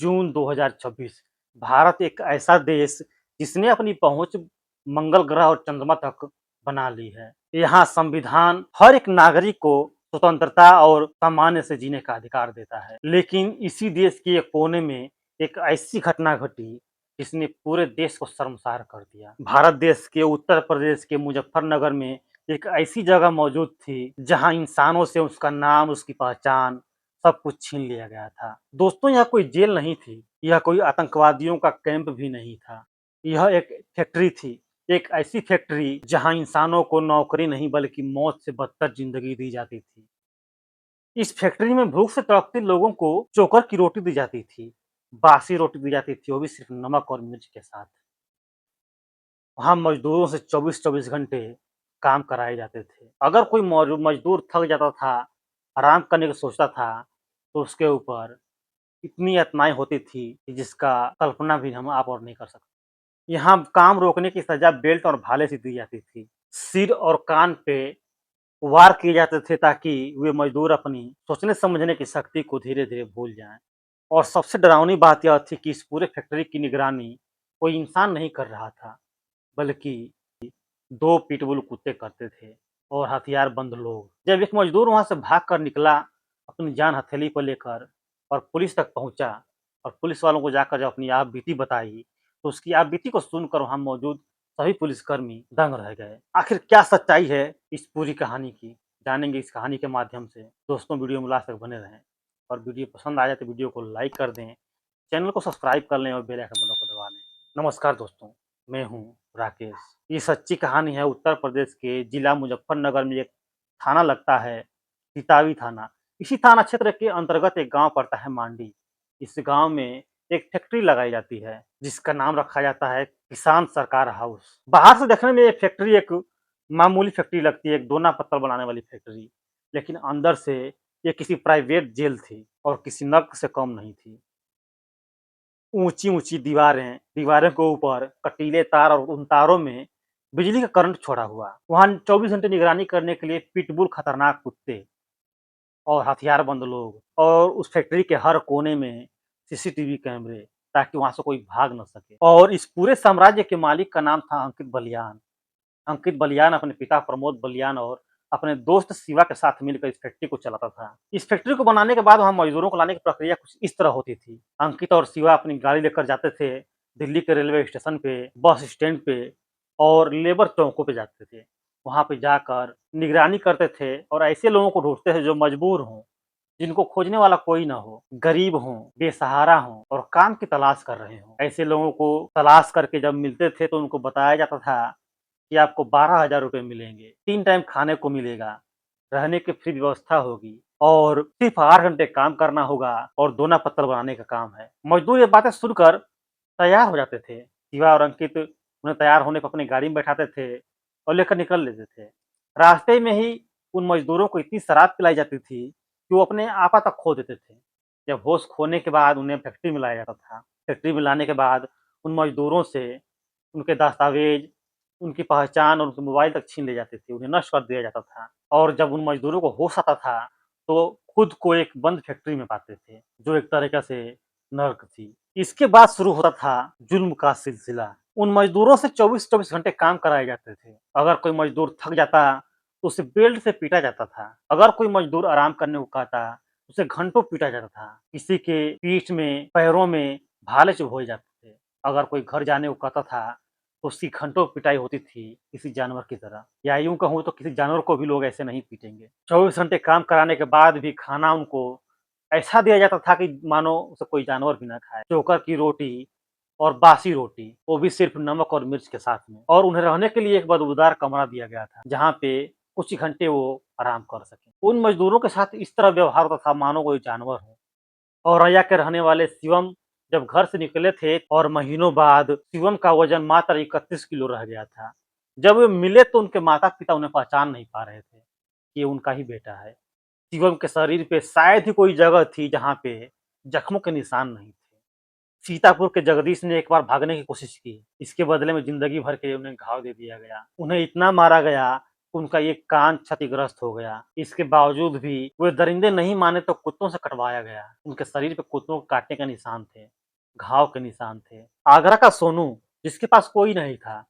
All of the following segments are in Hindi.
जून 2026 भारत एक ऐसा देश जिसने अपनी पहुंच मंगल ग्रह और चंद्रमा तक बना ली है। यहाँ संविधान हर एक नागरिक को स्वतंत्रता और सामान्य से जीने का अधिकार देता है। लेकिन इसी देश के एक कोने में एक ऐसी घटना घटी जिसने पूरे देश को शर्मसार कर दिया। भारत देश के उत्तर प्रदेश के मुजफ्फरनगर में एक ऐसी जगह मौजूद थी जहां इंसानों से उसका नाम, उसकी पहचान सब कुछ छीन लिया गया था। दोस्तों, यह कोई जेल नहीं थी, यह कोई आतंकवादियों का कैंप भी नहीं था। यह एक फैक्ट्री थी, एक ऐसी फैक्ट्री जहां इंसानों को नौकरी नहीं बल्कि मौत से बदतर जिंदगी दी जाती थी। इस फैक्ट्री में भूख से तड़पते लोगों को चोकर की रोटी दी जाती थी, बासी रोटी दी जाती थी, वो भी सिर्फ नमक और मिर्च के साथ। वहाँ मजदूरों से 24-24 घंटे काम कराए जाते थे। अगर कोई मजदूर थक जाता था, आराम करने की सोचता था, तो उसके ऊपर इतनी यातनाएँ होती थी कि जिसका कल्पना भी हम आप और नहीं कर सकते। यहाँ काम रोकने की सज़ा बेल्ट और भाले से दी जाती थी। सिर और कान पे वार किए जाते थे ताकि वे मजदूर अपनी सोचने समझने की शक्ति को धीरे-धीरे भूल जाएँ। और सबसे डरावनी बात यह थी कि इस पूरे फैक्ट्री की निगरानी कोई इंसान नहीं कर रहा था, बल्कि 2 पिटबुल कुत्ते करते थे और हथियारबंद लोग। जब एक मजदूर वहाँ से भाग कर निकला, अपनी जान हथेली पर लेकर और पुलिस तक पहुँचा और पुलिस वालों को जाकर जब अपनी आप बीती बताई, तो उसकी आप बीती को सुनकर वहाँ मौजूद सभी पुलिसकर्मी दंग रह गए। आखिर क्या सच्चाई है इस पूरी कहानी की? जानेंगे इस कहानी के माध्यम से। दोस्तों, वीडियो में लास्ट तक बने रहें और वीडियो पसंद आ जाए तो वीडियो को लाइक कर दें, चैनल को सब्सक्राइब कर लें और बेल आइकन बटन को दबा लें। नमस्कार दोस्तों, मैं हूँ राकेश। ये सच्ची कहानी है उत्तर प्रदेश के जिला मुजफ्फरनगर में एक थाना लगता है, सितावी थाना। इसी थाना क्षेत्र के अंतर्गत एक गाँव पड़ता है मांडी। इस गाँव में एक फैक्ट्री लगाई जाती है, जिसका नाम रखा जाता है किसान सरकार हाउस। बाहर से देखने में ये फैक्ट्री एक मामूली फैक्ट्री लगती है, एक दोना पत्थर बनाने वाली फैक्ट्री। लेकिन अंदर से ये किसी प्राइवेट जेल थी और किसी नर्क से कम नहीं थी। ऊँची-ऊँची दीवारें, दीवारों के ऊपर कटीले तार और उन तारों में बिजली का करंट छोड़ा हुआ। वहाँ 24 घंटे निगरानी करने के लिए पिटबुल खतरनाक कुत्ते और हथियारबंद लोग और उस फैक्ट्री के हर कोने में सीसीटीवी कैमरे, ताकि वहाँ से कोई भाग ना सके। और इस पूरे साम्राज्य के मालिक का नाम था अंकित बलियान। अंकित बलियान अपने पिता प्रमोद बलियान और अपने दोस्त शिवा के साथ मिलकर इस फैक्ट्री को चलाता था। इस फैक्ट्री को बनाने के बाद वहाँ मजदूरों को लाने की प्रक्रिया कुछ इस तरह होती थी। अंकित और शिवा अपनी गाड़ी लेकर जाते थे दिल्ली के रेलवे स्टेशन पे, बस स्टैंड पे और लेबर चौकों पे जाते थे। वहाँ पे जाकर निगरानी करते थे और ऐसे लोगों को ढूँढते थे जो मजबूर हों, जिनको खोजने वाला कोई ना हो, गरीब हों, बेसहारा हों और काम की तलाश कर रहे हों। ऐसे लोगों को तलाश करके जब मिलते थे तो उनको बताया जाता था कि आपको 12,000 रुपए मिलेंगे, 3 टाइम खाने को मिलेगा, रहने की फ्री व्यवस्था होगी और सिर्फ 8 घंटे काम करना होगा और दोना पत्थर बनाने का काम है। मजदूर ये बातें सुनकर तैयार हो जाते थे। शिवा और अंकित उन्हें तैयार होने पर अपनी गाड़ी में बैठाते थे और लेकर निकल लेते थे। रास्ते में ही उन मजदूरों को इतनी शराब पिलाई जाती थी कि वो अपने आपा तक खो देते थे। जब होश खोने के बाद उन्हें फैक्ट्री में लाया जाता था। फैक्ट्री में लाने के बाद उन मजदूरों से उनके दस्तावेज, उनकी पहचान और उनके मोबाइल तक छीन लिए जाते थे, उन्हें नष्ट कर दिया जाता था। और जब उन मजदूरों को होश आता था, तो खुद को एक बंद फैक्ट्री में पाते थे, जो एक तरीक़ा से नर्क थी। इसके बाद शुरू होता था जुल्म का सिलसिला। उन मजदूरों से 24-24 घंटे काम कराए जाते थे। अगर कोई मजदूर थक जाता, तो उसे बेल्ट से पीटा जाता था। अगर कोई मजदूर आराम करने को कहता, उसे घंटों पीटा जाता था। किसी के पीठ में, पैरों में भाले चुभोए जाते थे। अगर कोई घर जाने को कहता था, तो उसकी घंटों पिटाई होती थी किसी जानवर की तरह, या यूँ कहूँ तो किसी जानवर को भी लोग ऐसे नहीं पीटेंगे। 24 घंटे काम कराने के बाद भी खाना उनको ऐसा दिया जाता था कि मानो उसे कोई जानवर भी ना खाए। चोकर की रोटी और बासी रोटी, वो भी सिर्फ नमक और मिर्च के साथ में। और उन्हें रहने के लिए एक बदबूदार कमरा दिया गया था, जहाँ पे कुछ ही घंटे वो आराम कर सकें। उन मजदूरों के साथ इस तरह व्यवहार होता था मानो कोई जानवर हो। औरैया के रहने वाले शिवम जब घर से निकले थे और महीनों बाद शिवम का वजन मात्र 31 किलो रह गया था। जब वे मिले तो उनके माता-पिता उन्हें पहचान नहीं पा रहे थे कि ये उनका ही बेटा है। शिवम के शरीर पे शायद ही कोई जगह थी जहाँ पे जख्मों के निशान नहीं थे। सीतापुर के जगदीश ने एक बार भागने की कोशिश की। इसके बदले में ज़िंदगी भर के लिए उन्हें घाव दे दिया गया। उन्हें इतना मारा गया उनका ये कान क्षतिग्रस्त हो गया। इसके बावजूद भी वे दरिंदे नहीं माने तो कुत्तों से कटवाया गया। उनके शरीर पे कुत्तों को काटने के निशान थे, घाव के निशान थे। आगरा का सोनू, जिसके पास कोई नहीं था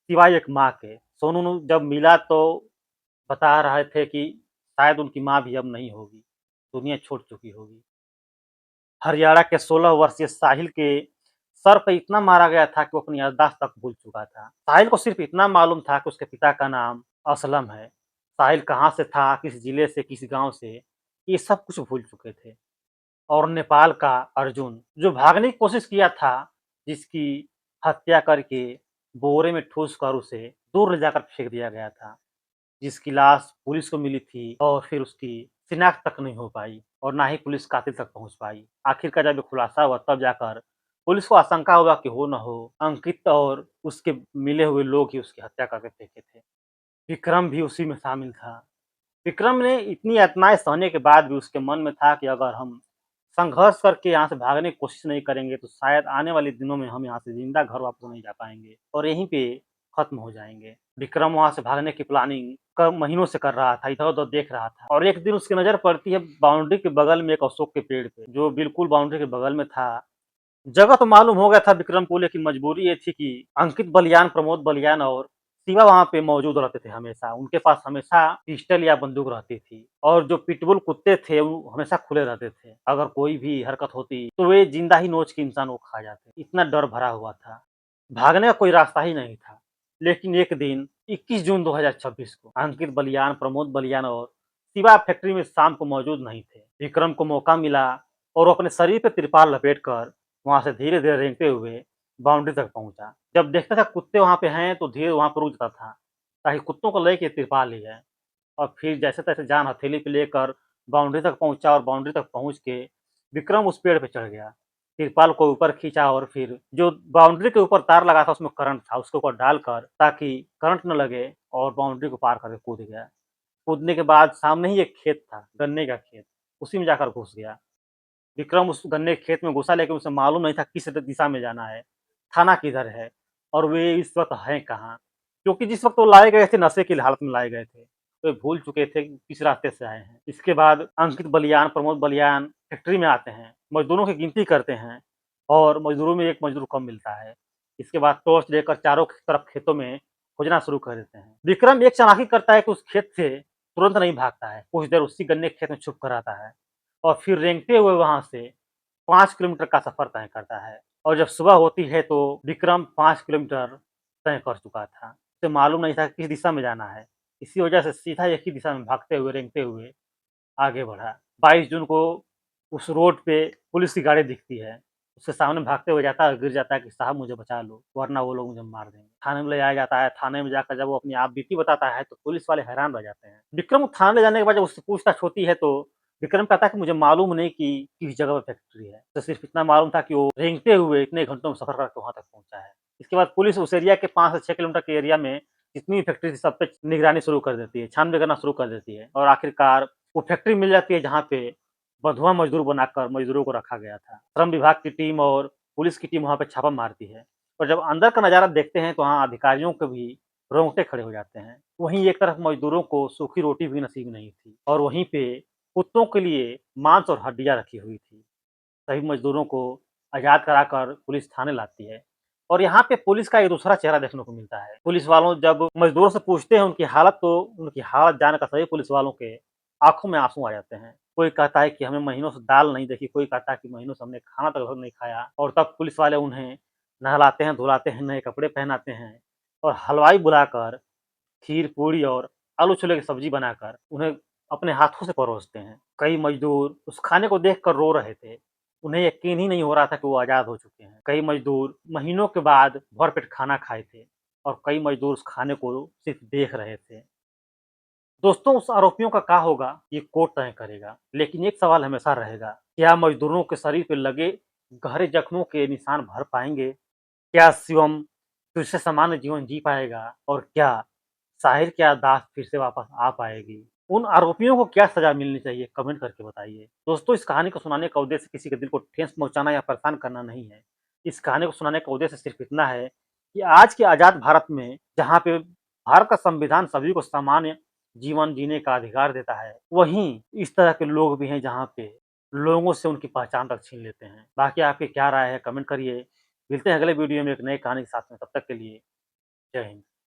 सिवाय एक माँ के, सोनू ने जब मिला तो बता रहे थे कि शायद उनकी माँ भी अब नहीं होगी, दुनिया छोड़ चुकी होगी। हरियाणा के 16 वर्षीय साहिल के सर पे इतना मारा गया था कि वो अपनी याददाश्त तक भूल चुका था। साहिल को सिर्फ इतना मालूम था कि उसके पिता का नाम असलम है। साहिल कहाँ से था, किस जिले से, किस गाँव से, ये सब कुछ भूल चुके थे। और नेपाल का अर्जुन, जो भागने की कोशिश किया था, जिसकी हत्या करके बोरे में ठूँस कर उसे दूर ले जाकर फेंक दिया गया था। जिसकी लाश पुलिस को मिली थी और फिर उसकी शिनाख्त तक नहीं हो पाई और ना ही पुलिस कातिल तक पहुंच पाई। आखिरकार जब ये खुलासा हुआ तब जाकर पुलिस को आशंका हुआ कि हो न हो अंकित और उसके मिले हुए लोग ही उसकी हत्या करके फेंके थे। विक्रम भी उसी में शामिल था। विक्रम ने इतनी यातनाएं सहने के बाद भी उसके मन में था कि अगर हम संघर्ष करके यहाँ से भागने की कोशिश नहीं करेंगे तो शायद आने वाले दिनों में हम यहाँ से जिंदा घर वापस नहीं जा पाएंगे और यहीं पे खत्म हो जाएंगे। विक्रम वहाँ से भागने की प्लानिंग कब महीनों से कर रहा था, इधर-उधर देख रहा था और एक दिन उसकी नज़र पड़ती है बाउंड्री के बगल में एक अशोक के पेड़ पे, जो बिल्कुल बाउंड्री के बगल में था। जगह तो मालूम हो गया था विक्रम को, लेकिन मजबूरी ये थी कि अंकित बलियान, प्रमोद बलियान और शिवा वहाँ पे मौजूद रहते थे हमेशा। उनके पास हमेशा पिस्टल या बंदूक रहती थी और जो पिटबुल कुत्ते थे वो हमेशा खुले रहते थे। अगर कोई भी हरकत होती तो वे जिंदा ही नोच के इंसान को खा जाते। इतना डर भरा हुआ था। भागने का कोई रास्ता ही नहीं था। लेकिन एक दिन 21 जून 2026 को अंकित बलियान, प्रमोद बलियान और शिवा फैक्ट्री में शाम को मौजूद नहीं थे। विक्रम को मौका मिला और वो अपने शरीर पे तिरपाल लपेटकर वहाँ से धीरे-धीरे रेंगते हुए बाउंड्री तक पहुँचा। जब देखता था कुत्ते वहाँ पे हैं तो धीरे वहाँ पर रुक जाता था, ताकि कुत्तों को लेके तिरपाल ले जाए और फिर जैसे-तैसे जान हथेली पे लेकर बाउंड्री तक पहुँचा और बाउंड्री तक पहुँच के विक्रम उस पेड़ पे चढ़ गया। तिरपाल को ऊपर खींचा और फिर जो बाउंड्री के ऊपर तार लगा था उसमें करंट था, उसके ऊपर डालकर ताकि करंट न लगे और बाउंड्री को पार करके कूद गया। कूदने के बाद सामने ही एक खेत था, गन्ने का खेत, उसी में जाकर घुस गया। विक्रम उस गन्ने के खेत में घुसा लेकिन उसे मालूम नहीं था किस दिशा में जाना है, थाना किधर है और वे इस वक़्त हैं कहाँ? क्योंकि जिस वक़्त वो लाए गए थे नशे की हालत में लाए गए थे, वे भूल चुके थे कि किस रास्ते से आए हैं। इसके बाद अंकित बलियान, प्रमोद बलियान फैक्ट्री में आते हैं, मज़दूरों की गिनती करते हैं और मज़दूरों में एक मज़दूर कम मिलता है। इसके बाद टॉर्च लेकर चारों तरफ खेतों में खोजना शुरू कर देते हैं। विक्रम एक चालाकी करता है कि उस खेत से तुरंत नहीं भागता है, कुछ देर उसी गन्ने के खेत में छुप कर रहता है और फिर रेंगते हुए वहाँ से 5 किलोमीटर का सफ़र तय करता है और जब सुबह होती है तो विक्रम 5 किलोमीटर तय कर चुका था। उसे मालूम नहीं था किस दिशा में जाना है। इसी वजह से सीधा एक ही दिशा में भागते हुए, रेंगते हुए आगे बढ़ा। 22 जून को उस रोड पे पुलिस की गाड़ी दिखती है। उसके सामने भागते हुए जाता है और गिर जाता है कि साहब मुझे बचा लो, वरना वो लोग मुझे मार देंगे। थाने में ले जाया जाता है, थाने में जाकर जब वो अपनी आप बीती बताता है तो पुलिस वाले हैरान रह जाते हैं। विक्रम को थाने ले जाने के बाद जब उससे पूछताछ होती है तो विक्रम कहता है कि मुझे मालूम नहीं कि किस जगह पे फैक्ट्री है। तो सिर्फ इतना मालूम था कि वो रेंगते हुए इतने घंटों में सफ़र करके वहाँ तक पहुँचा है। इसके बाद पुलिस उस एरिया के 5 से 6 किलोमीटर के एरिया में जितनी भी फैक्ट्री थी सब पे निगरानी शुरू कर देती है, छानबीन करना शुरू कर देती है और आखिरकार वो फैक्ट्री मिल जाती है जहाँ पे बंधुआ मजदूर बनाकर मजदूरों को रखा गया था। श्रम विभाग की टीम और पुलिस की टीम वहाँ पे छापा मारती है और जब अंदर का नज़ारा देखते हैं तो वहाँ अधिकारियों के भी रोंगटे खड़े हो जाते हैं। वहीं एक तरफ मजदूरों को सूखी रोटी भी नसीब नहीं थी और वहीं पे कुत्तों के लिए मांस और हड्डियाँ रखी हुई थी। सभी मजदूरों को आज़ाद कराकर पुलिस थाने लाती है और यहाँ पे पुलिस का एक दूसरा चेहरा देखने को मिलता है। पुलिस वालों जब मजदूरों से पूछते हैं उनकी हालत जानकर सभी पुलिस वालों के आँखों में आँसू आ जाते हैं। कोई कहता है कि हमें महीनों से दाल नहीं देखी, कोई कहता है कि महीनों से हमने खाना तक नहीं खाया और तब पुलिस वाले उन्हें नहलाते हैं, धुलाते हैं, नए कपड़े पहनाते हैं और हलवाई बुलाकर खीर, पूड़ी और आलू छोले की सब्जी बनाकर उन्हें अपने हाथों से परोसते हैं। कई मज़दूर उस खाने को देखकर रो रहे थे। उन्हें यकीन ही नहीं हो रहा था कि वो आज़ाद हो चुके हैं। कई मज़दूर महीनों के बाद भरपेट खाना खाए थे और कई मज़दूर उस खाने को सिर्फ़ देख रहे थे। दोस्तों, उस आरोपियों का क्या होगा, ये कोर्ट तय करेगा। लेकिन एक सवाल हमेशा रहेगा, क्या मज़दूरों के शरीर पे लगे गहरे जख्मों के निशान भर पाएँगे? क्या शिवम फिर से सामान्य जीवन जी पाएगा? और क्या साहिर की याददाश्त फिर से वापस आ पाएगी? उन आरोपियों को क्या सज़ा मिलनी चाहिए? कमेंट करके बताइए। दोस्तों, इस कहानी को सुनाने का उद्देश्य किसी के दिल को ठेस पहुँचाना या परेशान करना नहीं है। इस कहानी को सुनाने का उद्देश्य सिर्फ़ इतना है कि आज के आज़ाद भारत में जहाँ पे भारत का संविधान सभी को सामान्य जीवन जीने का अधिकार देता है। वहीं इस तरह के लोग भी हैं जहाँ पे लोगों से उनकी पहचान तक छीन लेते हैं। बाकी आपकी क्या राय है कमेंट करिए। मिलते हैं अगले वीडियो में एक नई कहानी के साथ में, तब तक के लिए जय हिंद।